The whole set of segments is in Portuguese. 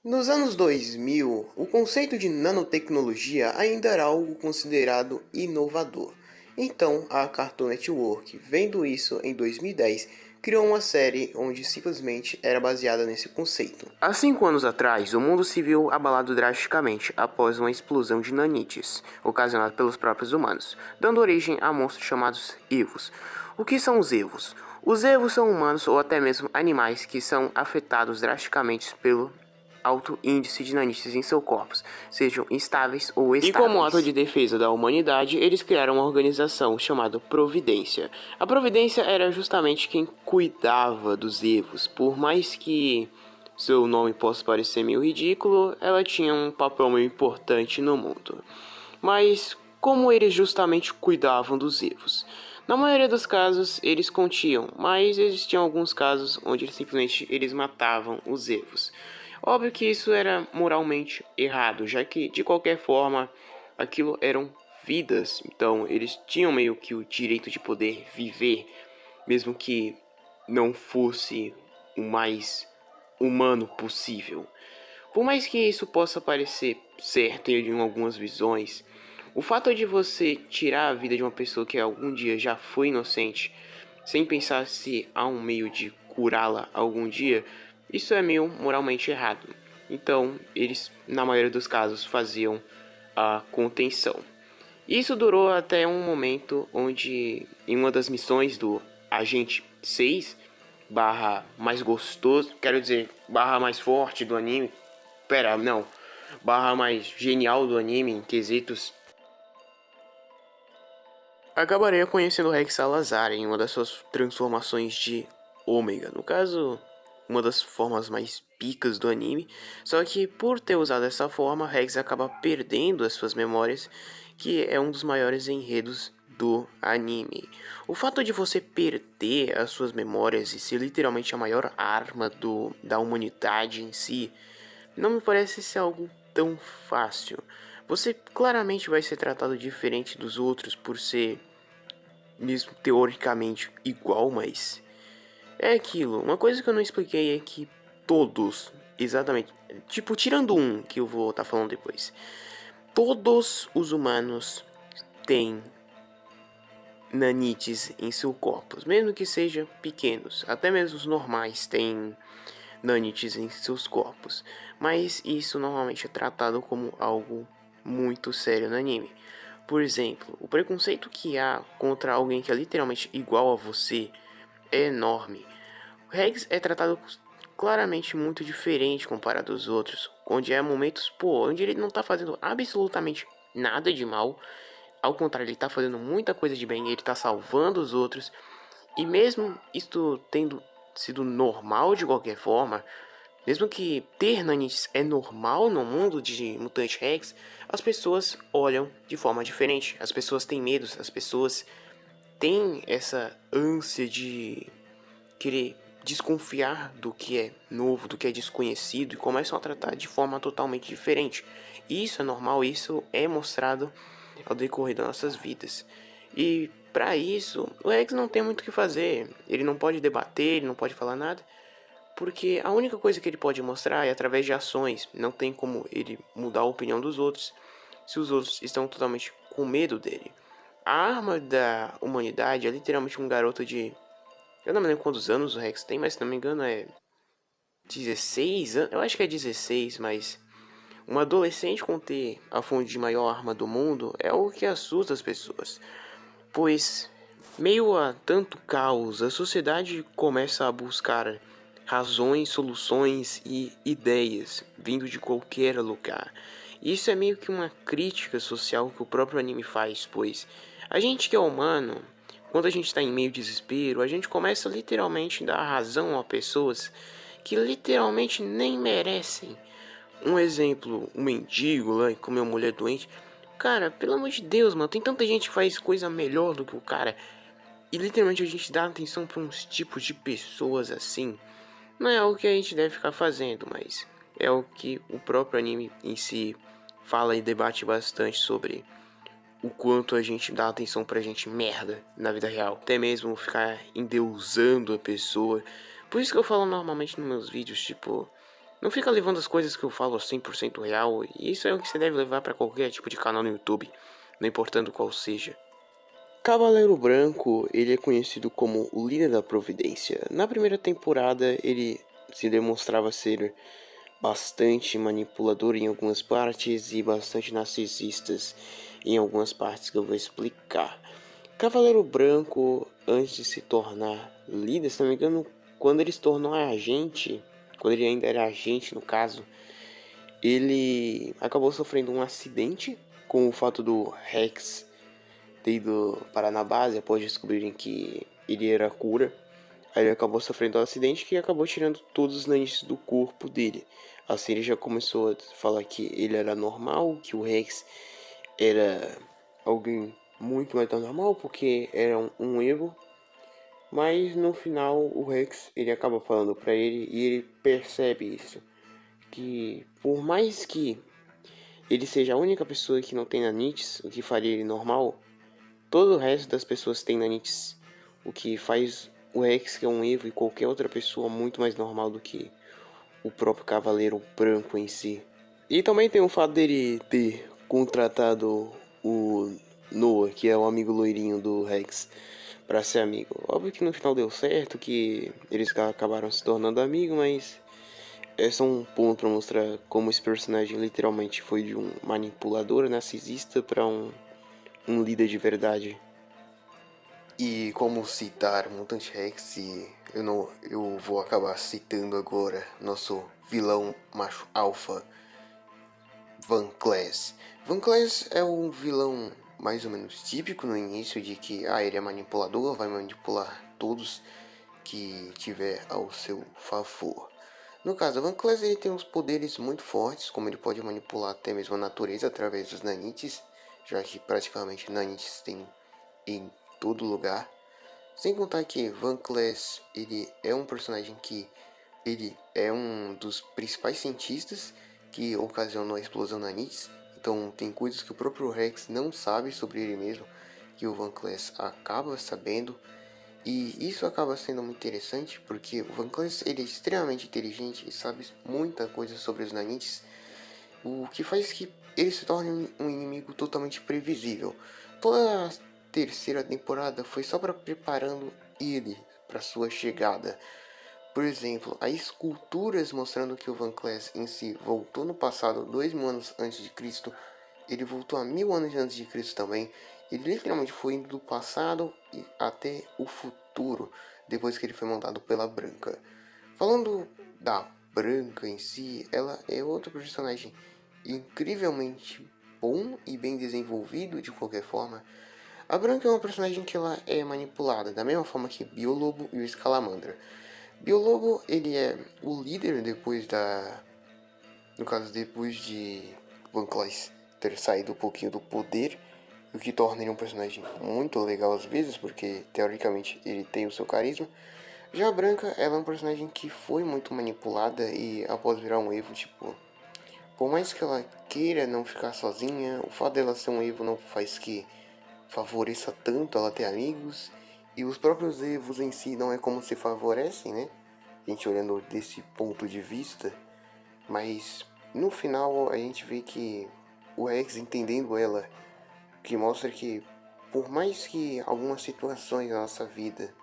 Nos anos 2000, o conceito de nanotecnologia ainda era algo considerado inovador. Então, a Cartoon Network, vendo isso em 2010, criou uma série onde simplesmente era baseada nesse conceito. Há 5 anos atrás, o mundo se viu abalado drasticamente após uma explosão de nanites, ocasionada pelos próprios humanos, dando origem a monstros chamados Evos. O que são os Evos? Os Evos são humanos ou até mesmo animais que são afetados drasticamente pelo alto índice de nanites em seus corpos, sejam instáveis ou estáveis. E como ato de defesa da humanidade, eles criaram uma organização chamada Providência. A Providência era justamente quem cuidava dos Evos, por mais que seu nome possa parecer meio ridículo, ela tinha um papel meio importante no mundo. Mas como eles justamente cuidavam dos Evos? Na maioria dos casos, eles continham, mas existiam alguns casos onde simplesmente eles matavam os Evos. Óbvio que isso era moralmente errado, já que, de qualquer forma, aquilo eram vidas, então eles tinham meio que o direito de poder viver, mesmo que não fosse o mais humano possível. Por mais que isso possa parecer certo em algumas visões, o fato de você tirar a vida de uma pessoa que algum dia já foi inocente, sem pensar se há um meio de curá-la algum dia, isso é meio moralmente errado. Então, eles, na maioria dos casos, faziam a contenção. Isso durou até um momento onde, em uma das missões do Agente 6, barra mais gostoso, quero dizer, barra mais forte do anime, barra mais genial do anime em quesitos, acabaria conhecendo Rex Salazar em uma das suas transformações de Ômega. No caso, uma das formas mais picas do anime. Só que por ter usado essa forma, Rex acaba perdendo as suas memórias, que é um dos maiores enredos do anime. O fato de você perder as suas memórias e ser literalmente a maior arma da humanidade em si, não me parece ser algo tão fácil. Você claramente vai ser tratado diferente dos outros por ser, mesmo teoricamente, igual, mas é aquilo. Uma coisa que eu não expliquei é que todos, exatamente, tipo, tirando um que eu vou estar falando depois, todos os humanos têm nanites em seus corpos, mesmo que sejam pequenos, até mesmo os normais têm nanites em seus corpos, mas isso normalmente é tratado como algo muito sério no anime. Por exemplo, o preconceito que há contra alguém que é literalmente igual a você é enorme. O Rex é tratado claramente muito diferente comparado aos outros, onde há momentos, onde ele não tá fazendo absolutamente nada de mal, ao contrário, ele tá fazendo muita coisa de bem, ele tá salvando os outros, e mesmo isto tendo sido normal de qualquer forma, mesmo que ter nanites é normal no mundo de Mutante Rex, as pessoas olham de forma diferente. As pessoas têm medos, as pessoas têm essa ânsia de querer desconfiar do que é novo, do que é desconhecido e começam a tratar de forma totalmente diferente. Isso é normal, isso é mostrado ao decorrer das nossas vidas. E para isso, o Rex não tem muito o que fazer. Ele não pode debater, ele não pode falar nada. Porque a única coisa que ele pode mostrar é através de ações. Não tem como ele mudar a opinião dos outros se os outros estão totalmente com medo dele. A arma da humanidade é literalmente um garoto de... Eu não me lembro quantos anos o Rex tem, mas se não me engano é 16 anos. Eu acho que é 16, mas... Um adolescente com ter a fonte de maior arma do mundo é algo que assusta as pessoas. Pois, meio a tanto caos, a sociedade começa a buscar razões, soluções e ideias vindo de qualquer lugar. Isso é meio que uma crítica social que o próprio anime faz, pois a gente que é humano, quando a gente está em meio desespero, a gente começa literalmente a dar razão a pessoas que literalmente nem merecem. Um exemplo, um mendigo lá, com uma mulher doente. Cara, pelo amor de Deus, mano, tem tanta gente que faz coisa melhor do que o cara. E literalmente a gente dá atenção para uns tipos de pessoas assim. Não é algo que a gente deve ficar fazendo, mas é o que o próprio anime em si fala e debate bastante sobre o quanto a gente dá atenção pra gente merda na vida real. Até mesmo ficar endeusando a pessoa. Por isso que eu falo normalmente nos meus vídeos, tipo, Não fica levando as coisas que eu falo 100% real, e isso é o que você deve levar para qualquer tipo de canal no YouTube, não importando qual seja. Cavaleiro Branco, ele é conhecido como o líder da Providência. Na primeira temporada, ele se demonstrava ser bastante manipulador em algumas partes e bastante narcisistas em algumas partes que eu vou explicar. Cavaleiro Branco, antes de se tornar líder, se não me engano, quando ele se tornou agente, quando ele ainda era agente no caso, ele acabou sofrendo um acidente com o fato do Rex ter ido parar na base após descobrirem que ele era a cura. Aí ele acabou sofrendo um acidente que acabou tirando todos os nanistas do corpo dele. Assim ele já começou a falar que ele era normal, que o Rex era alguém muito mais normal porque era um Evo. Mas no final o Rex ele acaba falando pra ele e ele percebe isso. Que por mais que ele seja a única pessoa que não tem nanites, o que faria ele normal, todo o resto das pessoas tem nanites. O que faz o Rex, que é um Evo, e qualquer outra pessoa muito mais normal do que o próprio Cavaleiro Branco em si. E também tem o fato dele ter contratado o Noah, que é o amigo loirinho do Rex, para ser amigo. Óbvio que no final deu certo, que eles acabaram se tornando amigos, mas é só um ponto para mostrar como esse personagem literalmente foi de um manipulador narcisista para um líder de verdade. E como citar Mutant Rex, e eu vou acabar citando agora nosso vilão macho alfa, Van Class. Van Class é um vilão mais ou menos típico no início de que ele é manipulador, vai manipular todos que tiver ao seu favor. No caso, Van Class ele tem uns poderes muito fortes, como ele pode manipular até mesmo a natureza através dos nanites, já que praticamente nanites tem em todo lugar. Sem contar que Van Class, ele é um personagem que ele é um dos principais cientistas que ocasionou a explosão nanites. Então tem coisas que o próprio Rex não sabe sobre ele mesmo, que o Van Class acaba sabendo. E isso acaba sendo muito interessante, porque o Van Class ele é extremamente inteligente e sabe muita coisa sobre os nanites, o que faz que ele se torne um inimigo totalmente previsível. Toda a terceira temporada foi só para preparando ele para sua chegada. Por exemplo, há esculturas mostrando que o Van Class em si voltou no passado 2000 anos antes de Cristo. Ele voltou a 1000 anos antes de Cristo também. Ele literalmente foi indo do passado até o futuro, depois que ele foi montado pela Branca. Falando da Branca em si, ela é outro personagem incrivelmente bom e bem desenvolvido de qualquer forma. A Branca é uma personagem que ela é manipulada, da mesma forma que Biolobo e o Escalamandra. Biolobo, ele é o líder depois da... No caso, depois de Van Clays ter saído um pouquinho do poder, o que torna ele um personagem muito legal às vezes, porque teoricamente ele tem o seu carisma. Já a Branca, ela é um personagem que foi muito manipulada e após virar um Evo, tipo... Por mais que ela queira não ficar sozinha, o fato dela ser um Evo não faz que favoreça tanto ela ter amigos. E os próprios Evos em si não é como se favorecem, né? A gente olhando desse ponto de vista. Mas no final a gente vê que o Rex entendendo ela, que mostra que por mais que algumas situações na nossa vida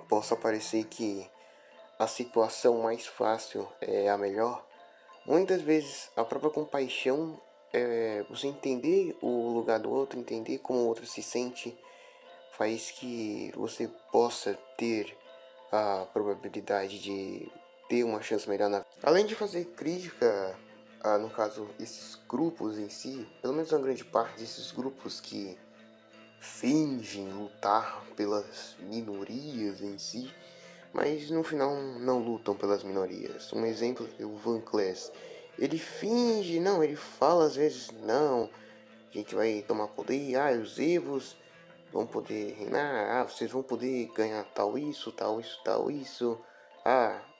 possa parecer que a situação mais fácil é a melhor, muitas vezes a própria compaixão é você entender o lugar do outro, entender como o outro se sente, faz que você possa ter a probabilidade de ter uma chance melhor na vida. Além de fazer crítica a, no caso, esses grupos em si, pelo menos uma grande parte desses grupos que fingem lutar pelas minorias em si, mas no final não lutam pelas minorias. Um exemplo é o Van Class. Ele finge, não, ele fala às vezes, não, a gente vai tomar poder, os Evos vão poder reinar, vocês vão poder ganhar tal isso, tal isso, tal isso.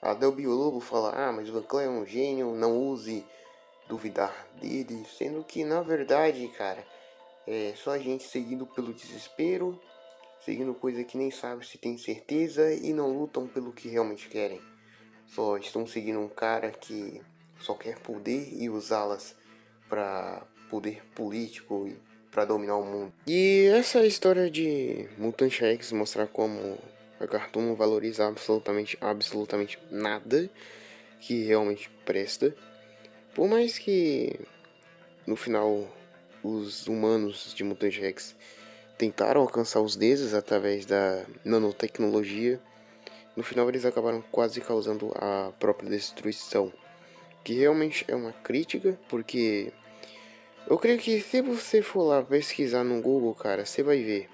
Até o Biolobo fala, mas o Van Class é um gênio, não use duvidar dele, sendo que na verdade, cara, é só a gente seguindo pelo desespero, seguindo coisa que nem sabe se tem certeza e não lutam pelo que realmente querem. só estão seguindo um cara que só quer poder e usá-las para poder político e para dominar o mundo. E essa é a história de Mutant X mostrar como a Cartoon não valoriza absolutamente nada que realmente presta. Por mais que no final os humanos de Mutant X tentaram alcançar os deuses através da nanotecnologia, no final eles acabaram quase causando a própria destruição. Que realmente é uma crítica, porque eu creio que se você for lá pesquisar no Google, cara, você vai ver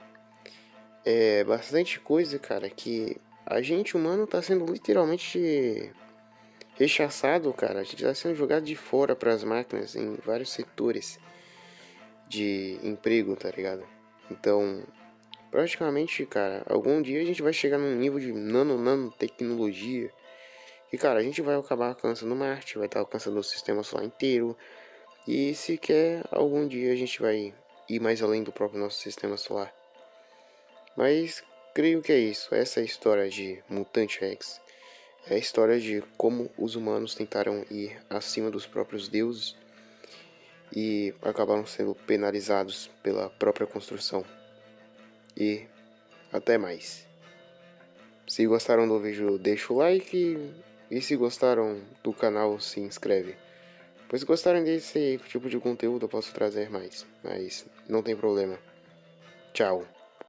bastante coisa, cara, que a gente humano tá sendo literalmente rechaçado, cara. A gente tá sendo jogado de fora para as máquinas em vários setores de emprego, tá ligado? Então, praticamente, cara, algum dia a gente vai chegar num nível de nanotecnologia e, cara, a gente vai acabar alcançando Marte, vai estar alcançando o sistema solar inteiro. E sequer algum dia a gente vai ir mais além do próprio nosso sistema solar. Mas creio que é isso. Essa é a história de Mutant X. É a história de como os humanos tentaram ir acima dos próprios deuses e acabaram sendo penalizados pela própria construção. E até mais. Se gostaram do vídeo, deixa o like. E se gostaram do canal, se inscreve. Pois se gostarem desse tipo de conteúdo, eu posso trazer mais. Mas não tem problema. Tchau.